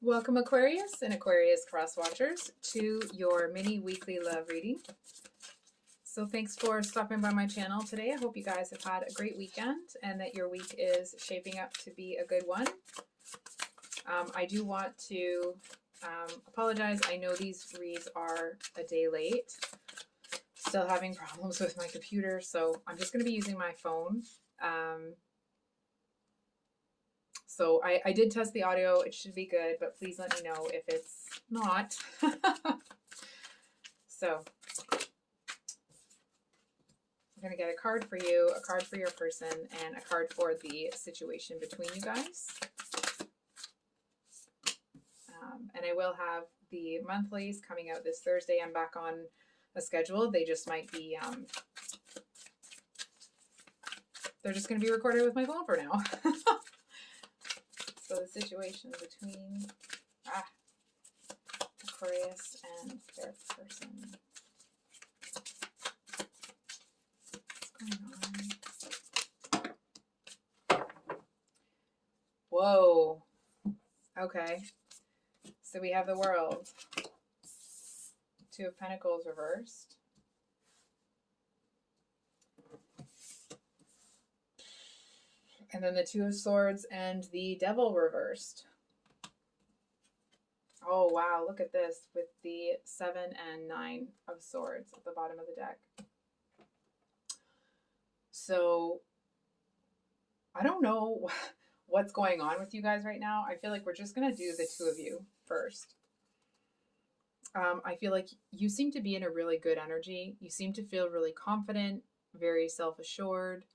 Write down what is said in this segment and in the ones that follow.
Welcome Aquarius and Aquarius cross watchers to your mini weekly love reading. So thanks for stopping by my channel today. I hope you guys have had a great weekend and that your week is shaping up to be a good one. I do want to apologize. I know these reads are a day late. Still having problems with my computer, so I'm just going to be using my phone. So I did test the audio. It should be good, but please let me know if it's not. So I'm going to get a card for you, a card for your person, and a card for the situation between you guys. And I will have the monthlies coming out this Thursday. I'm back on a schedule. They just might be, they're just going to be recorded with my phone for now. So the situation between Aquarius and their person. What's going on? Whoa. Okay. So we have the World. Two of Pentacles reversed. And then the Two of Swords and the Devil reversed. Oh, wow. Look at this with the 7 and 9 of Swords at the bottom of the deck. So I don't know what's going on with you guys right now. I feel like we're just going to do the two of you first. I feel like you seem to be in a really good energy. You seem to feel really confident, very self-assured.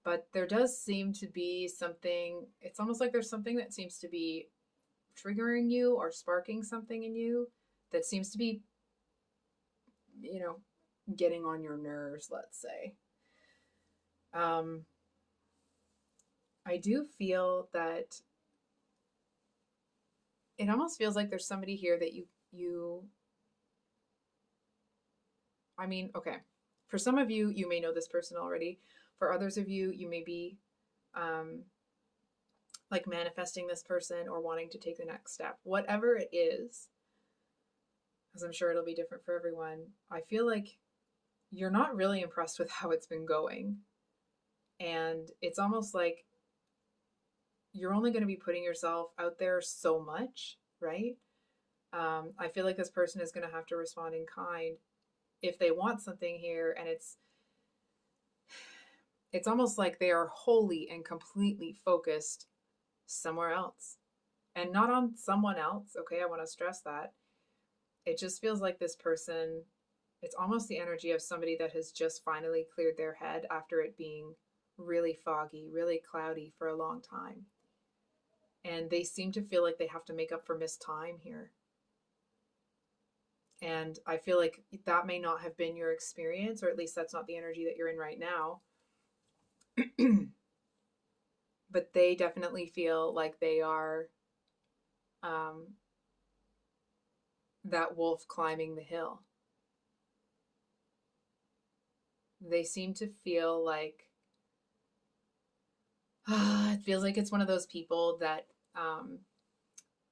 But there does seem to be something, it's almost like there's something that seems to be triggering you or sparking something in you that seems to be, you know, getting on your nerves, let's say. I do feel that it almost feels like there's somebody here that I mean, okay. For some of you, you may know this person already. For others of you, you may be like manifesting this person or wanting to take the next step. Whatever it is, because I'm sure it'll be different for everyone, I feel like you're not really impressed with how it's been going. And it's almost like you're only going to be putting yourself out there so much, right? I feel like this person is going to have to respond in kind if they want something here, and it's almost like they are wholly and completely focused somewhere else and not on someone else. Okay, I want to stress that. It just feels like this person, it's almost the energy of somebody that has just finally cleared their head after it being really foggy, really cloudy for a long time. And they seem to feel like they have to make up for missed time here. And I feel like that may not have been your experience, or at least that's not the energy that you're in right now. But they definitely feel like they are that wolf climbing the hill. They seem to feel like it feels like it's one of those people that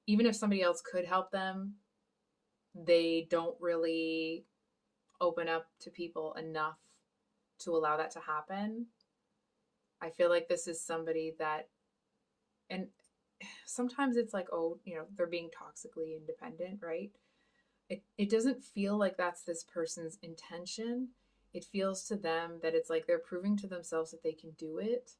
even if somebody else could help them, they don't really open up to people enough to allow that to happen. I feel like this is somebody that, and sometimes it's like, oh, you know, they're being toxically independent, right? It doesn't feel like that's this person's intention. It feels to them that it's like they're proving to themselves that they can do it.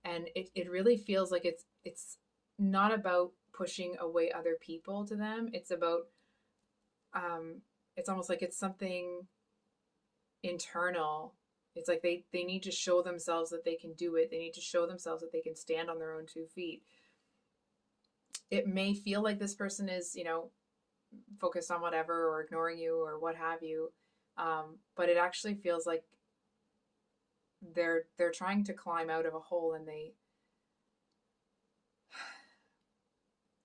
And it really feels like it's not about pushing away other people to them. It's about, it's almost like it's something internal. It's like they need to show themselves that they can do it. They need to show themselves that they can stand on their own 2 feet. It may feel like this person is, you know, focused on whatever or ignoring you or what have you. But it actually feels like they're trying to climb out of a hole, and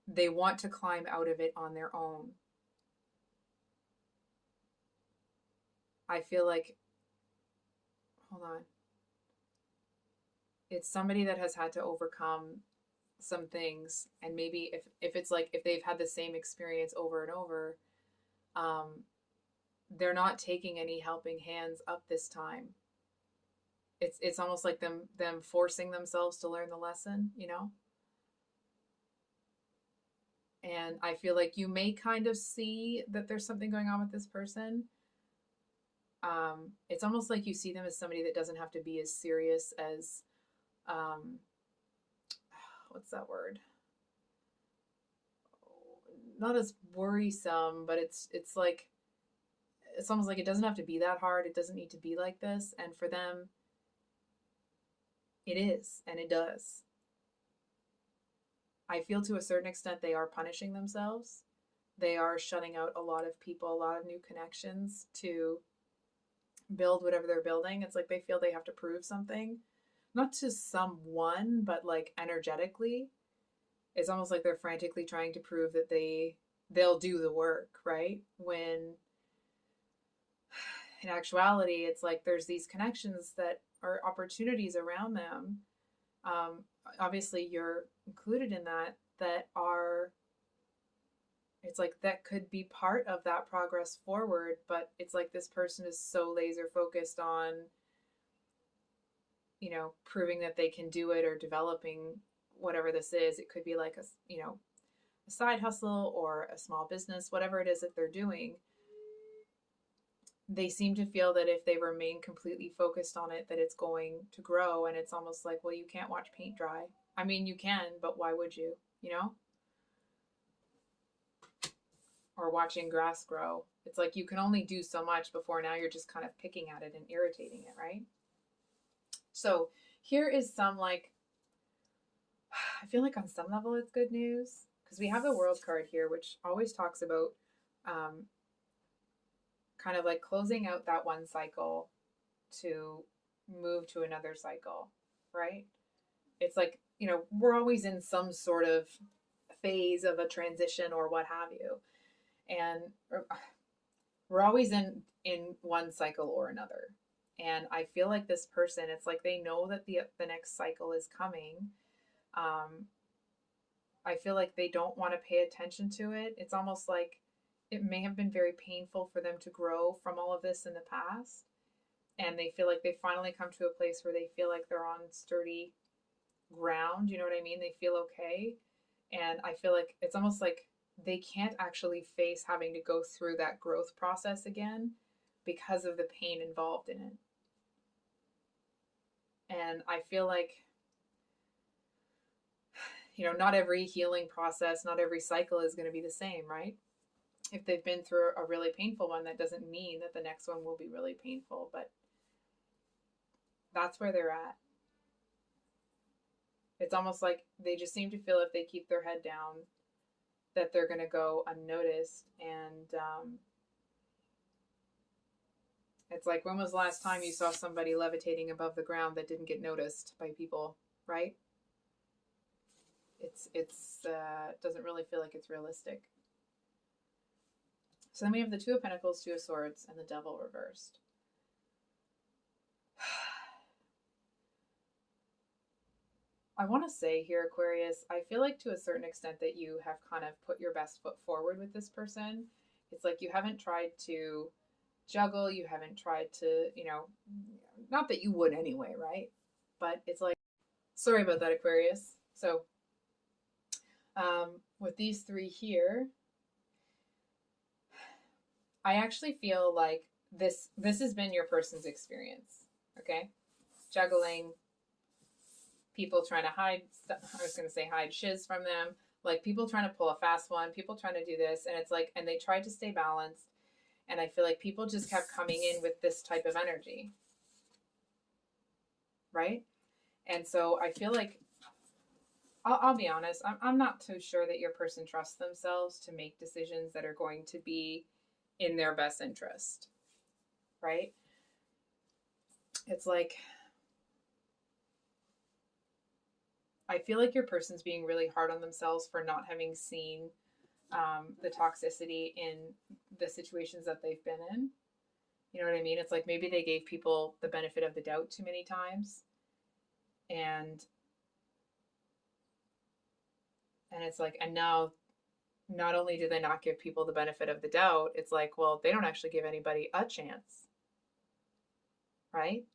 they want to climb out of it on their own. I feel like, hold on. It's somebody that has had to overcome some things, and maybe if it's like if they've had the same experience over and over, um, they're not taking any helping hands up this time. It's almost like them forcing themselves to learn the lesson, you know? And I feel like you may kind of see that there's something going on with this person. It's almost like you see them as somebody that doesn't have to be as serious as, um, what's that word? Not as worrisome, but it's like it's almost like it doesn't have to be that hard. It doesn't need to be like this. And for them, it is, and it does. I feel to a certain extent they are punishing themselves. They are shutting out a lot of people, a lot of new connections to build whatever they're building. It's like they feel they have to prove something, not to someone, but like energetically. It's almost like they're frantically trying to prove that they'll do the work, right? When in actuality, it's like there's these connections that are opportunities around them. Um, Obviously, you're included in that are, it's like that could be part of that progress forward, but it's like this person is so laser focused on, proving that they can do it or developing whatever this is. It could be like a side hustle or a small business, whatever it is that they're doing. They seem to feel that if they remain completely focused on it, that it's going to grow. And it's almost like, well, you can't watch paint dry. I mean, you can, but why would you, or watching grass grow? It's like you can only do so much before now you're just kind of picking at it and irritating it, right? So here is some I feel like on some level it's good news because we have the World card here, which always talks about kind of like closing out that one cycle to move to another cycle, right? It's like, we're always in some sort of phase of a transition or what have you. And we're always in one cycle or another. And I feel like this person, it's like they know that the next cycle is coming. I feel like they don't want to pay attention to it. It's almost like it may have been very painful for them to grow from all of this in the past. And they feel like they finally come to a place where they feel like they're on sturdy ground. You know what I mean? They feel okay. And I feel like it's almost like they can't actually face having to go through that growth process again because of the pain involved in it. And I feel like, not every healing process, not every cycle is going to be the same, right? If they've been through a really painful one, that doesn't mean that the next one will be really painful, but that's where they're at. It's almost like they just seem to feel if they keep their head down that they're going to go unnoticed. And it's like, when was the last time you saw somebody levitating above the ground that didn't get noticed by people, right? It's doesn't really feel like it's realistic. So then we have the Two of Pentacles, Two of Swords, and the Devil reversed. I want to say here, Aquarius, I feel like to a certain extent that you have kind of put your best foot forward with this person. It's like you haven't tried to juggle, you haven't tried to, not that you would anyway, right? But it's like, sorry about that, Aquarius. So with these three here, I actually feel like this has been your person's experience, okay? Juggling, people trying to hide, I was going to say hide shiz from them, like people trying to pull a fast one, people trying to do this, and it's like, and they tried to stay balanced, and I feel like people just kept coming in with this type of energy, right? And so I feel like, I'll be honest, I'm not too sure that your person trusts themselves to make decisions that are going to be in their best interest, right? It's like, I feel like your person's being really hard on themselves for not having seen the toxicity in the situations that they've been in. You know what I mean? It's like maybe they gave people the benefit of the doubt too many times. And And it's like, and now not only do they not give people the benefit of the doubt, it's like, well, they don't actually give anybody a chance, right?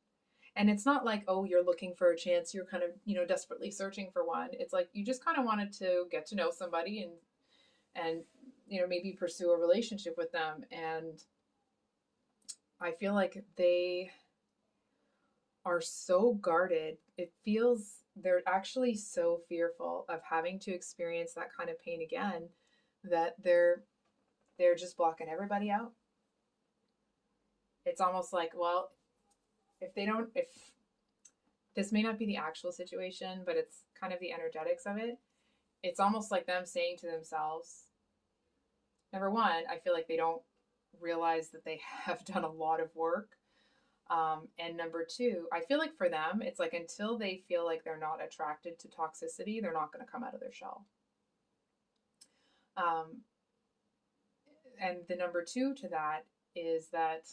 And it's not like, oh, you're looking for a chance, you're kind of, desperately searching for one. It's like you just kind of wanted to get to know somebody and maybe pursue a relationship with them. And I feel like they are so guarded. It feels they're actually so fearful of having to experience that kind of pain again that they're just blocking everybody out. It's almost like, well, if this may not be the actual situation, but it's kind of the energetics of it. It's almost like them saying to themselves, number one, I feel like they don't realize that they have done a lot of work. And number two, I feel like for them, it's like until they feel like they're not attracted to toxicity, they're not going to come out of their shell. And the number two to that is that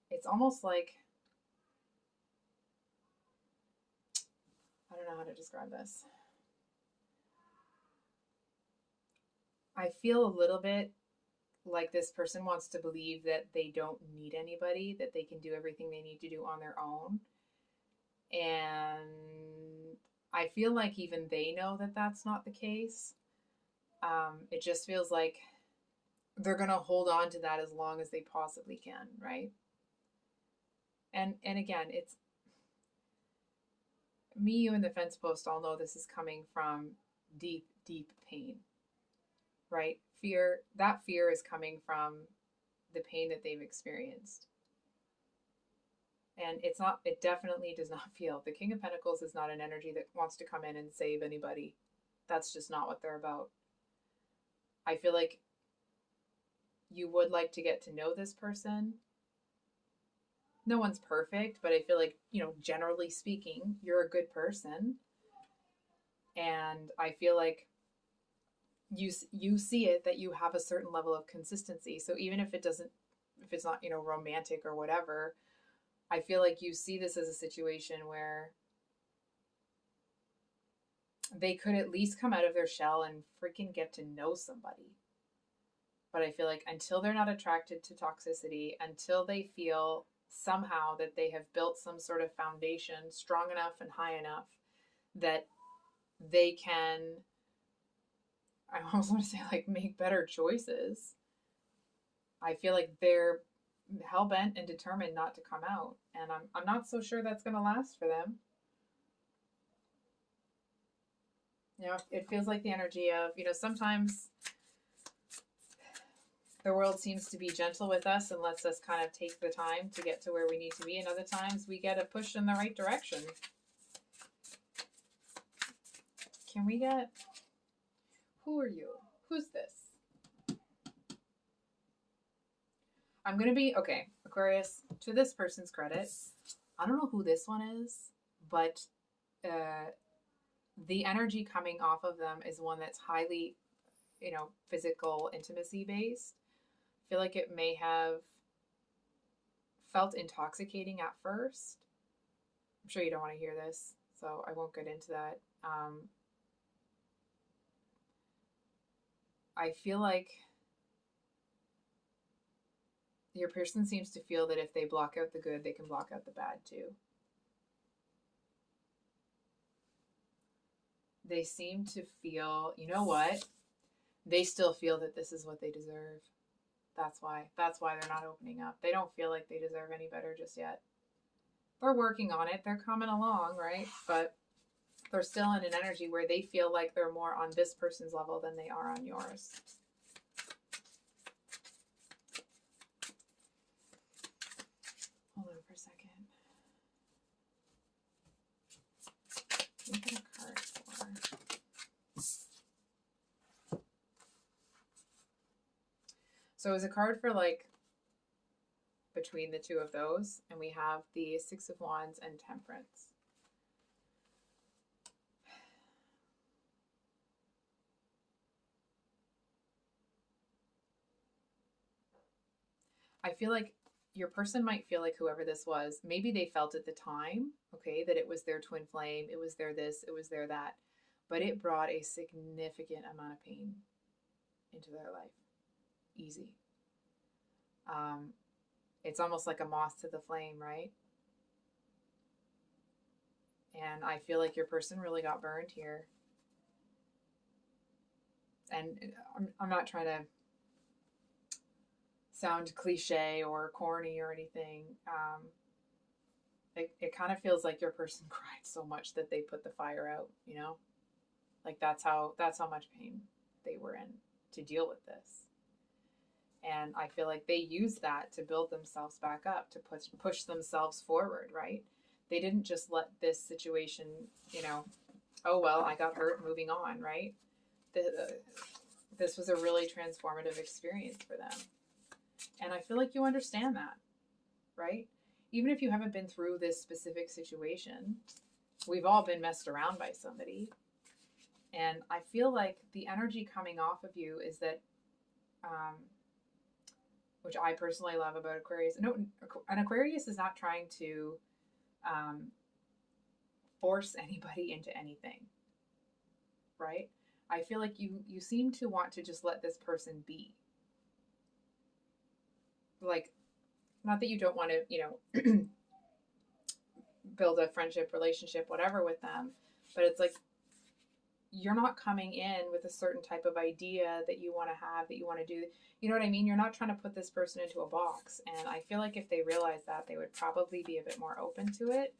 it's almost like, I don't know how to describe this. I feel a little bit like this person wants to believe that they don't need anybody, that they can do everything they need to do on their own. And I feel like even they know that that's not the case. It just feels like they're going to hold on to that as long as they possibly can, right? And again, it's me, you, and the fence post all know this is coming from deep, deep pain, right? That fear is coming from the pain that they've experienced. And it definitely does not feel, the King of Pentacles is not an energy that wants to come in and save anybody. That's just not what they're about. I feel like you would like to get to know this person. No one's perfect, but I feel like, generally speaking, you're a good person. And I feel like you see it, that you have a certain level of consistency. So even if it's not, romantic or whatever, I feel like you see this as a situation where they could at least come out of their shell and freaking get to know somebody. But I feel like until they're not attracted to toxicity, until they feel somehow that they have built some sort of foundation strong enough and high enough that they can, I almost want to say, like, make better choices, I feel like they're hell-bent and determined not to come out. And I'm not so sure that's going to last for them. It feels like the energy of, sometimes the world seems to be gentle with us and lets us kind of take the time to get to where we need to be. And other times we get a push in the right direction. Can we get... Who are you? Who's this? I'm going to be... Okay, Aquarius, to this person's credit, I don't know who this one is, but the energy coming off of them is one that's highly, physical intimacy based. I feel like it may have felt intoxicating at first. I'm sure you don't want to hear this, so I won't get into that. I feel like your person seems to feel that if they block out the good, they can block out the bad too. They seem to feel, you know what? They still feel that this is what they deserve. That's why they're not opening up. They don't feel like they deserve any better just yet. They're working on it. They're coming along, right? But they're still in an energy where they feel like they're more on this person's level than they are on yours. Hold on for a second. What can a card for? So it was a card for, like, between the two of those, and we have the Six of Wands and Temperance. I feel like your person might feel like whoever this was, maybe they felt at the time, okay, that it was their twin flame, it was their this, it was their that. but it brought a significant amount of pain into their life. Easy. It's almost like a moth to the flame, right? And I feel like your person really got burned here. And I'm not trying to sound cliche or corny or anything. It kind of feels like your person cried so much that they put the fire out, you know? Like that's how much pain they were in to deal with this. And I feel like they used that to build themselves back up, to push themselves forward, right? They didn't just let this situation, you know, oh, well, I got hurt, moving on, right? This was a really transformative experience for them. And I feel like you understand that, right? Even if you haven't been through this specific situation, we've all been messed around by somebody. And I feel like the energy coming off of you is that, which I personally love about Aquarius. No, an Aquarius is not trying to force anybody into anything, right? I feel like you seem to want to just let this person be. Like, not that you don't want to, you know, build a friendship, relationship, whatever with them, but it's like you're not coming in with a certain type of idea that you want to have, that you want to do. You know what I mean? You're not trying to put this person into a box. And I feel like if they realize that, they would probably be a bit more open to it.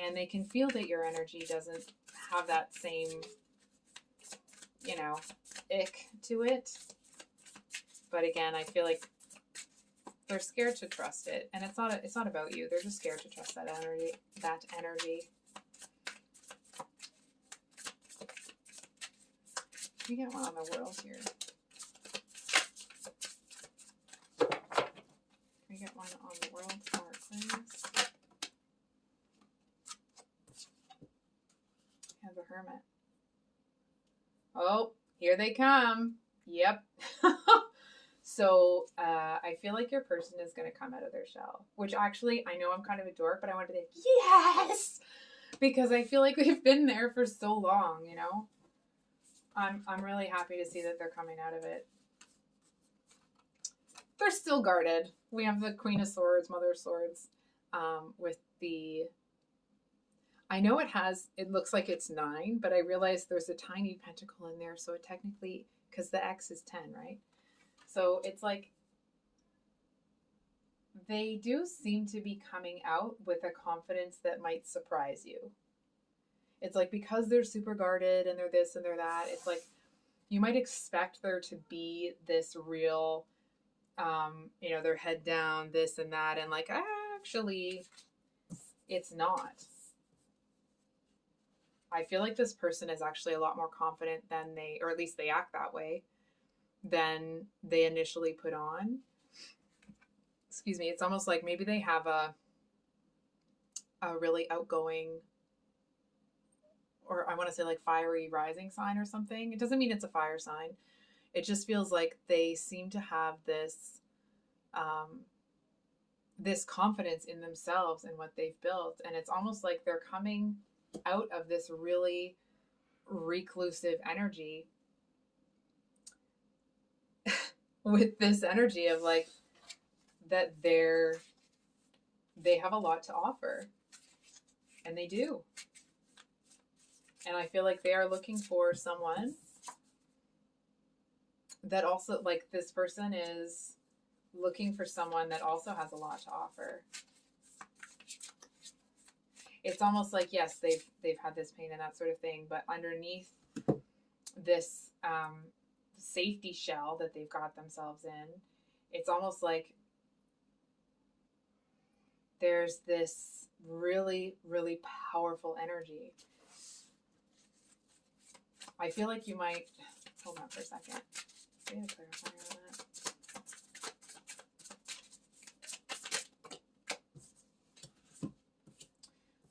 And they can feel that your energy doesn't have that same, you know, ick to it. But again, I feel like they're scared to trust it. And it's not about you. They're just scared to trust that energy. We get one on the world here. We get one on the world for Aquarius. We have the Hermit. Oh, here they come. Yep. So I feel like your person is going to come out of their shell, which actually, I know I'm kind of a dork, but I want to be like, yes, because I feel like we've been there for so long, you know. I'm really happy to see that they're coming out of it. They're still guarded. We have the Queen of Swords, Mother of Swords, with the, I know it looks like it's 9, but I realize there's a tiny pentacle in there. So it technically, because the X is 10, right? So it's like, they do seem to be coming out with a confidence that might surprise you. It's like, because they're super guarded and they're this and they're that, it's like, you might expect there to be this real, you know, their head down, this and that. And like, actually, it's not. I feel like this person is actually a lot more confident than or at least they act that way, than they initially put on. Excuse me. It's almost like maybe they have a really outgoing, or I want to say like fiery rising sign or something. It doesn't mean it's a fire sign. It just feels like they seem to have this, this confidence in themselves and what they've built. And it's almost like they're coming out of this really reclusive energy with this energy of like, that they have a lot to offer, and they do. And I feel like they are looking for someone that also, like, this person is looking for someone that also has a lot to offer. It's almost like, yes, they've had this pain and that sort of thing, but underneath this safety shell that they've got themselves in, it's almost like there's this really, really powerful energy. I feel like you might, hold on for a second. We have a clarifier on that.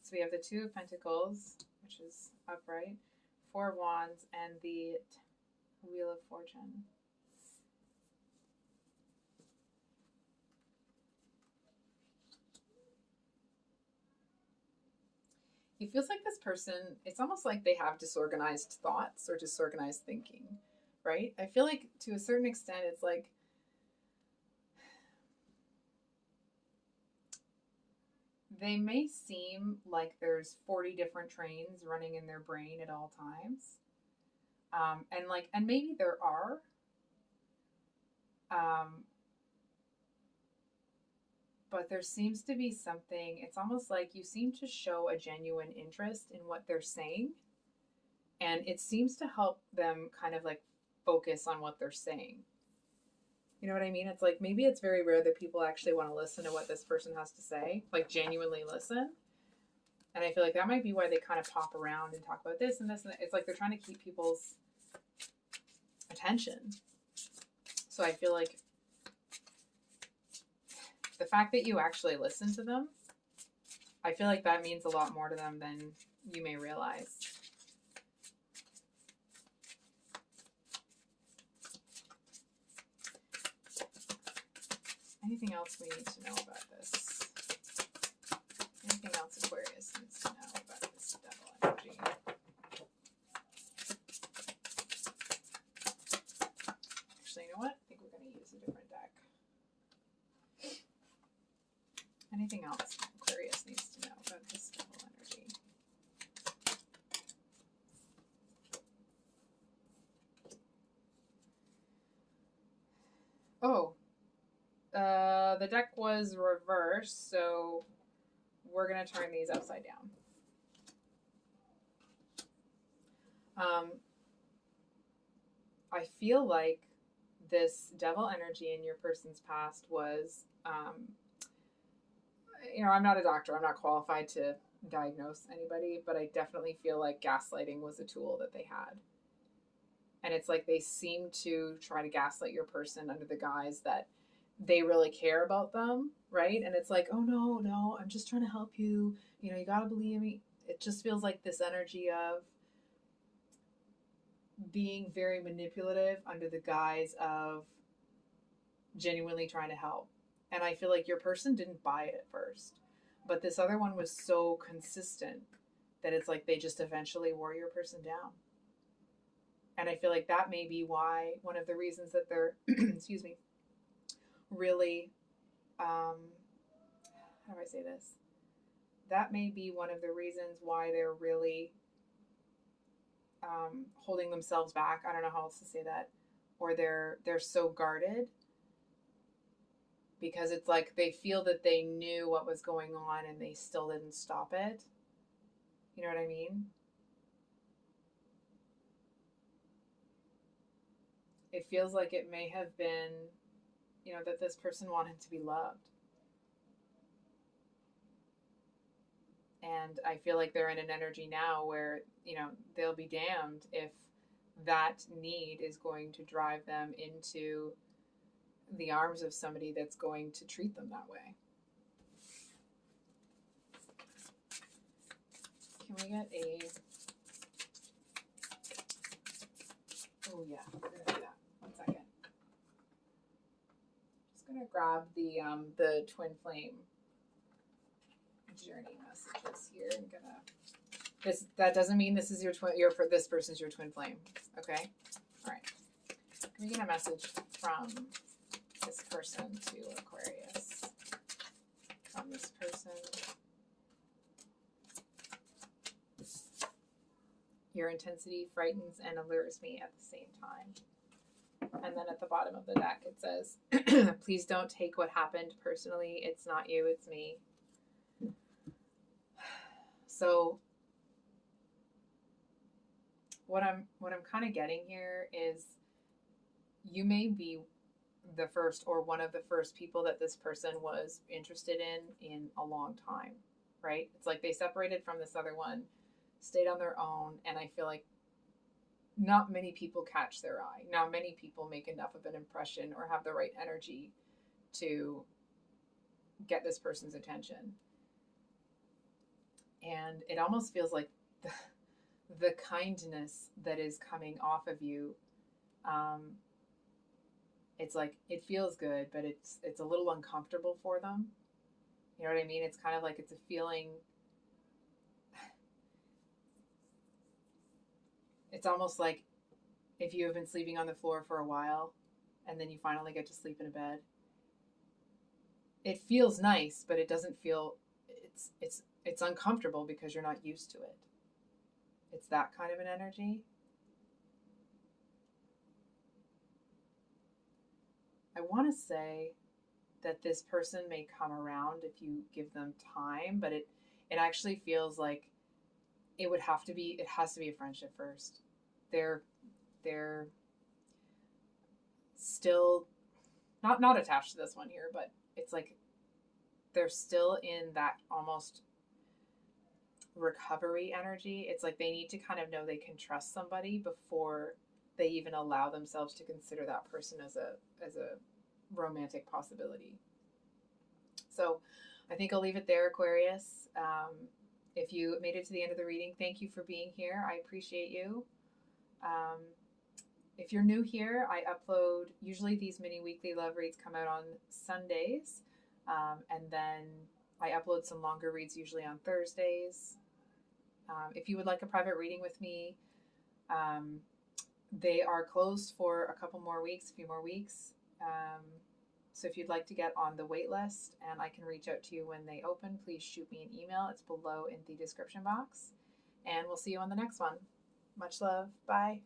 So we have the Two of Pentacles, which is upright, Four of Wands, and the Wheel of Fortune. It feels like this person, it's almost like they have disorganized thoughts or disorganized thinking, right? I feel like to a certain extent, it's like they may seem like there's 40 different trains running in their brain at all times. And maybe there are. Um, but there seems to be something, it's almost like you seem to show a genuine interest in what they're saying. And it seems to help them kind of like focus on what they're saying. You know what I mean? It's like maybe it's very rare that people actually want to listen to what this person has to say, like genuinely listen. And I feel like that might be why they kind of pop around and talk about this and this. And it's like they're trying to keep people's attention. So I feel like the fact that you actually listen to them, I feel like that means a lot more to them than you may realize. Anything else we need to know about this? Anything else Aquarius needs to know about this devil energy? Actually, you know what? I think we're going to use a different deck. Anything else Aquarius needs to know about this devil energy? Oh, the deck was reversed, so we're going to turn these upside down. I feel like this devil energy in your person's past was, I'm not a doctor. I'm not qualified to diagnose anybody, but I definitely feel like gaslighting was a tool that they had. And it's like they seem to try to gaslight your person under the guise that they really care about them, right? And it's like, oh, no, I'm just trying to help you. You got to believe me. It just feels like this energy of being very manipulative under the guise of genuinely trying to help. And I feel like your person didn't buy it at first. But this other one was so consistent that it's like they just eventually wore your person down. And I feel like that may be why, one of the reasons that they're, excuse me, really, how do I say this? That may be one of the reasons why they're really holding themselves back. I don't know how else to say that. Or they're so guarded because it's like they feel that they knew what was going on and they still didn't stop it. You know what I mean? It feels like it may have been, that this person wanted to be loved. And I feel like they're in an energy now where, they'll be damned if that need is going to drive them into the arms of somebody that's going to treat them that way. Can we get a... Oh yeah, we're going to do that. 1 second. Just going to grab the twin flame journey messages here. I'm gonna. That doesn't mean this is your twin. This person's your twin flame. Okay. All right. Can we get a message from this person to Aquarius? From this person. Your intensity frightens and allures me at the same time. And then at the bottom of the deck it says, please don't take what happened personally. It's not you, it's me. So what I'm kind of getting here is you may be the first or one of the first people that this person was interested in a long time, right? It's like they separated from this other one, stayed on their own, and I feel like not many people catch their eye. Not many people make enough of an impression or have the right energy to get this person's attention. And it almost feels like the kindness that is coming off of you, it's like it feels good, but it's a little uncomfortable for them. You know what I mean? It's kind of like it's a feeling. It's almost like if you have been sleeping on the floor for a while and then you finally get to sleep in a bed. It feels nice, but it doesn't feel it's uncomfortable because you're not used to it. It's that kind of an energy. I want to say that this person may come around if you give them time, but it actually feels like it has to be a friendship first. They're still not attached to this one here, but it's like they're still in that almost recovery energy. It's like they need to kind of know they can trust somebody before they even allow themselves to consider that person as a romantic possibility. So I think I'll leave it there, Aquarius. If you made it to the end of the reading, thank you for being here. I appreciate you. Um, if you're new here, I upload, usually these mini weekly love reads come out on Sundays. And then I upload some longer reads usually on Thursdays. If you would like a private reading with me, they are closed for a couple more weeks, a few more weeks. So if you'd like to get on the wait list and I can reach out to you when they open, please shoot me an email. It's below in the description box. And we'll see you on the next one. Much love. Bye.